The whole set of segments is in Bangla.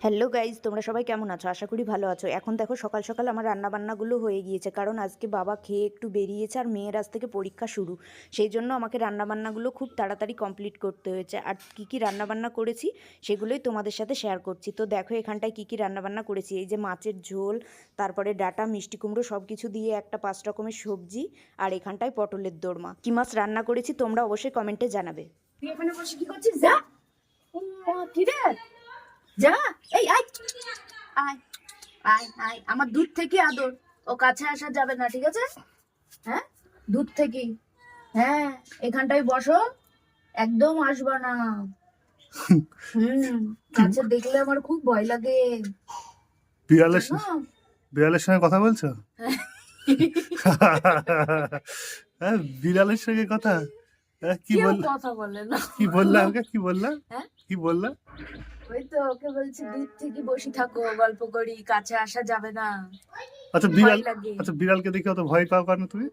হ্যালো গাইজ, তোমরা সবাই কেমন আছো? আশা করি ভালো আছো। এখন দেখো সকাল সকাল আমার রান্নাবান্নাগুলো হয়ে গিয়েছে, কারণ আজকে বাবা খেয়ে একটু বেরিয়েছে আর মেয়ের আজ থেকে পরীক্ষা শুরু। সেই জন্য আমাকে রান্নাবান্নাগুলো খুব তাড়াতাড়ি কমপ্লিট করতে হয়েছে। আর কী কী রান্নাবান্না করেছি সেগুলোই তোমাদের সাথে শেয়ার করছি। তো দেখো এখানটায় কী কী রান্নাবান্না করেছি। এই যে মাছের ঝোল, তারপরে ডাঁটা, মিষ্টি কুমড়ো সব কিছু দিয়ে একটা 5 রকমের সবজি, আর এখানটায় পটলের দোরমা। কী মাছ রান্না করেছি তোমরা অবশ্যই কমেন্টে জানাবে। তুই এখানে বসে কি করছিস? যা। কি রে? যা। এই আয় আয় আয় আয়, আমার দুধ থেকে আদর। ও কাছে আসা যাবে না, ঠিক আছে? হ্যাঁ, দুধ থেকে। হ্যাঁ, এখানটায় বসো, একদম আসবা না। কাছে দেখলে আমার খুব ভয় লাগে। বিড়ালের জানো? বিড়ালের সঙ্গে কথা বলছো? হ্যাঁ, বিড়ালের সঙ্গে কথা। হ্যাঁ, কি কেউ বললা? কথা বলে না। কি বললা আমাকে? কি বললা? হ্যাঁ? কি বললা? ওই তো ওকে বলছি দুধ থেকে বসে থাকো, গল্প করি, কাছে আসা যাবে না। আচ্ছা ভয় বিড়াল, লাগে। আচ্ছা বিড়ালকে দেখে অত ভয় পাও কেন তুমি?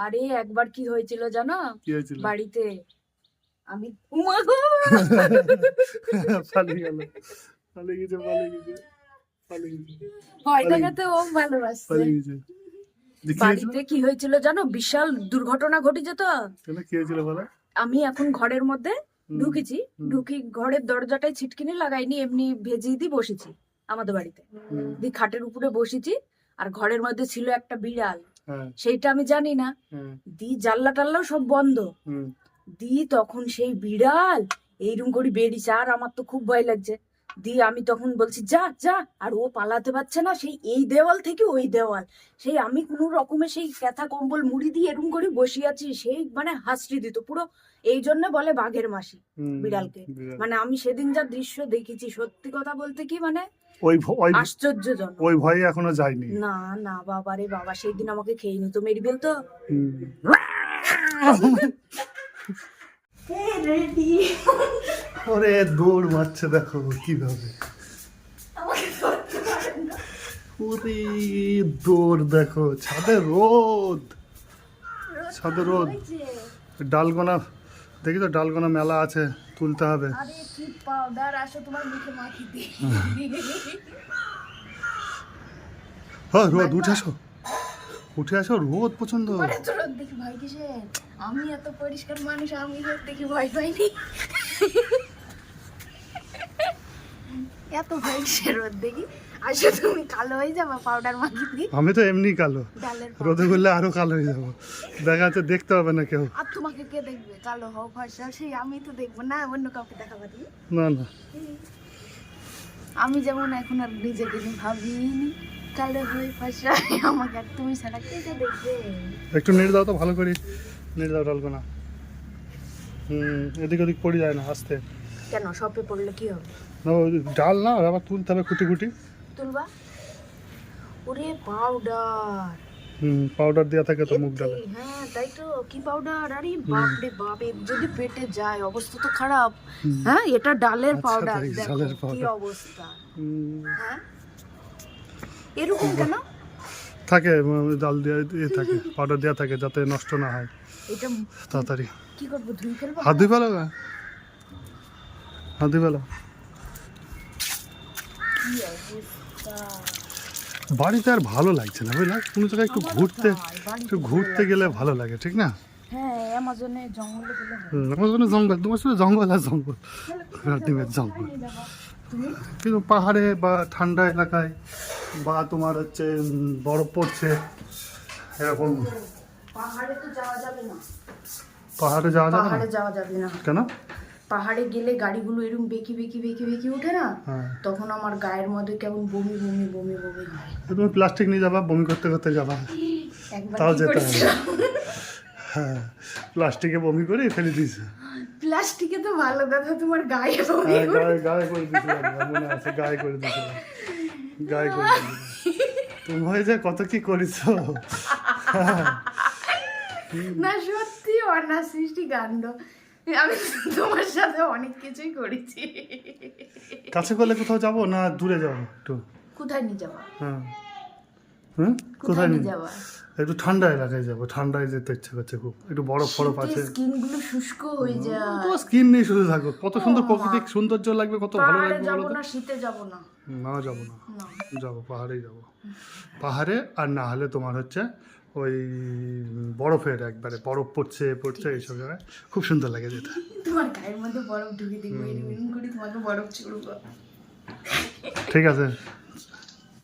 আরে একবার কি হয়েছিল জানো? কি হয়েছিল? বাড়িতে আমি ঘুমাবো। পালিয়ে গেল, পালিয়ে গেছে, পালিয়ে গেছে, পালিয়ে গেছে, ভয় দেখাতে ও ভালোবাসছে। পালিয়ে গেছে। দিয়ে কি হয়েছিল? বাড়িতে কি হয়েছিল জানো? বিশাল দুর্ঘটনা ঘটে যেত। কেন, কি হয়েছিল বলো? আমি এখন ঘরের মধ্যে ঢুকেছি, ঢুকি ঘরের দরজাটায় ছিটকিনি লাগাইনি, এমনি ভেজিয়ে দিয়ে বসেছি আমাদের বাড়িতে। দিয়ে খাটের উপরে বসেছি, আর ঘরের মধ্যে ছিল একটা বিড়াল। হ্যাঁ, সেইটা আমি জানি না। হ্যাঁ, দি জানলা টাল্লাও সব বন্ধ। দি তখন সেই বিড়াল এইরকম করে বেরিয়েছে, আর আমার তো খুব ভয় লাগছে। দি আমি তখন বলছি যা যা, আর ও পালাতে পারছে না। সেই এই দেওয়াল থেকে ওই দেওয়াল, সেই আমি কোনো রকমে সেই ক্যাথা কম্বল মুড়ি দিয়ে এরকম করে বসে আছি, সেই মানে হাসড়ি দিত পুরো। এই জন্য বলে বাঘের মাসি বিড়ালকে। মানে আমি সেদিন যা দৃশ্য দেখেছি, সত্যি কথা বলতে কি মানে আশ্চর্যজনক। ওই ভয়ে এখনো যায়নি। না না বাবারে বাবা, সেই দিন আমাকে খেয়ে নিত, মেরে ফেলতো। রেডি। ওরে দৌড় মারছে, দেখো কিভাবে। ওরে দৌড় দেখো, ছাদে রোদ, ছাদে রোদ। ডালগোনা দেখি তো, ডালগোনা মেলা আছে, তুলতে হবে। আরে কি পাউডার, আসো তোমার মুখে মাখি দিই। হ্যাঁ রোদ, উঠে আসো, উঠে আসো, রোদ প্রচন্ড। আরে তো রোদ দেখি ভয় কিসের? আমি এত পরিষ্কার মানুষ, আমি রোদ দেখি ভয় পাইনি। এত ভয় কিসের রোদ দেখি? আসো, তুমি কালো হয়ে যাবে পাউডার মাখি দিই। আমি তো এমনি কালো, ডালের রোদে করলে আরো কালো হয়ে যাবো, দেখা যাচ্ছে দেখতে হবে না কেউ। আর তোমাকে কে দেখবে? কালো হও ফর্সা সেই আমি তো দেখবো না, অন্য কাউকে দেখাবো তুমি? না না, আমি যেমন এখন আর নিজেকে ভাবিনি কালো হয়ে ফর্সা, আমাকে আর তুমি ছাড়া কে কে দেখবে? একটু নেড়ে দাও তো ভালো করে, নেড়ে দাও ডালগোনা। এদিক ওদিক পড়ে যায় না, আস্তে। কেন সপে পড়লে কি হবে? না, ওই ডাল না, আবার তুলতে হবে খুঁটি খুঁটি। তুলবা? ওরে পাউডার। পাউডার দেওয়া থাকে তো মুগ ডালে। হ্যাঁ তাই তো, কি পাউডার? আরে বাপ রে বাপ, এর যদি পেটে যায় অবস্থা তো খারাপ। হ্যাঁ, এটা ডালের আচ্ছা, পাউডার, তাই, দেখো ডালের কি powder। অবস্থা। হ্যাঁ, এরকম কেন? থাকে ডাল দেওয়া থাকে, পাউডার দেওয়া থাকে যাতে নষ্ট না হয় এটা তাড়াতাড়ি। কি করবো, ধুই ফেলবো? হাত ধুই ফেলো না, হাত ধুই ফেলো। কি অবস্থা। বাড়িতে আর ভালো লাগছে না বুঝলা, কোনো জায়গায় একটু ঘুরতে, একটু ঘুরতে গেলে ভালো লাগে, ঠিক না? হ্যাঁ, অ্যামাজনে জঙ্গলে গেলে আমার জন্য জঙ্গল, তোমার সাথে জঙ্গল আর জঙ্গল, আলটিমেট জঙ্গল। কিন্তু পাহাড়ে বা ঠান্ডা এলাকায় বা তোমার হচ্ছে বরফ পড়ছে এরকম, পাহাড়ে তো যাওয়া যাবে না। পাহাড়ে যাওয়া যাবে না। পাহাড়ে যাওয়া যাবে না। কেন? পাহাড়ে গেলে গাড়িগুলো এরকম বেঁকি বেঁকি বেঁকি বেঁকি উঠে না, হ্যাঁ, তখন আমার গায়ের মধ্যে কেমন বমি বমি বমি বমি হয়। তুমি প্লাস্টিক নিয়ে যাবা, বমি করতে করতে যাবা, একবার তাও কি যেতে হবে। করেছিলাম? হ্যাঁ, প্লাস্টিকে বমি করে ফেলে দিয়েছে। প্লাস্টিকে তো ভালো কথা, তোমার গায়ে বমি হ্যাঁ, গায়ে গায়ে করে দিয়েছিলাম, আমার মনে আছে, গায়ে করে দিয়েছিলাম, গায়ে করে দিয়েছিলাম। তুমি হয়ে যায় কত কি করেছো। না সত্যি অনা সৃষ্টি কাণ্ড, আমি তোমার সাথে অনেক কিছুই করেছি। কাছে করলে কোথাও যাবো না দূরে যাবো একটু? কোথায় নিয়ে যাবা? হ্যাঁ, হ্যাঁ কোথায় নিয়ে যাবা? একটু ঠান্ডা এলাকায় যাবো, ঠান্ডায় যেতে ইচ্ছে করছে খুব, একটু বরফ ফরফ আছে। স্কিন গুলো শুষ্ক হয়ে যায়। তোমার স্কিন নিয়ে শুধু থাকো, কত সুন্দর প্রাকৃতিক সৌন্দর্য লাগবে, কত ভালো পাহাড়ে লাগবে যাবো বলো তো। না, শীতে যাবো না। না যাবো না, না। যাবো পাহাড়েই যাবো, পাহাড়ে। আর না হলে তোমার হচ্ছে ওই বরফের একবারে বরফ পড়ছে পড়ছে এইসব জায়গায় খুব সুন্দর লাগে যেতে। তোমার গায়ের মধ্যে বরফ ঢুকে দেখবো, এরকম করে তোমাকে বরফ ছুড়বো। ঠিক আছে।